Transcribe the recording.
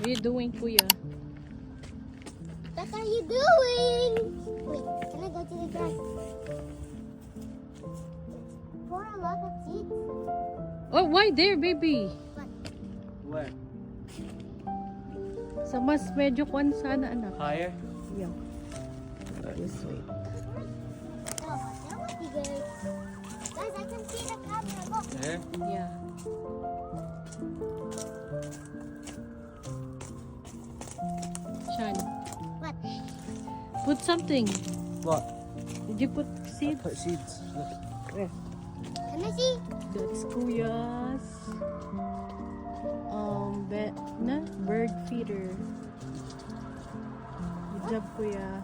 What are you doing, Kuya? What are you doing? Wait, can I go to the grass? Pour a lot of seeds. Oh, why there, baby? Where? Sa mas medyo kwan sana, anak. Higher? Yeah. This way. Oh, that would be good. Guys, I can see the camera. Look. There? Yeah. Sean, What? put something. What? Did you put seeds? Put seeds. Look. Where? Can I see? That's Kuya's bird feeder. Good job, Kuya.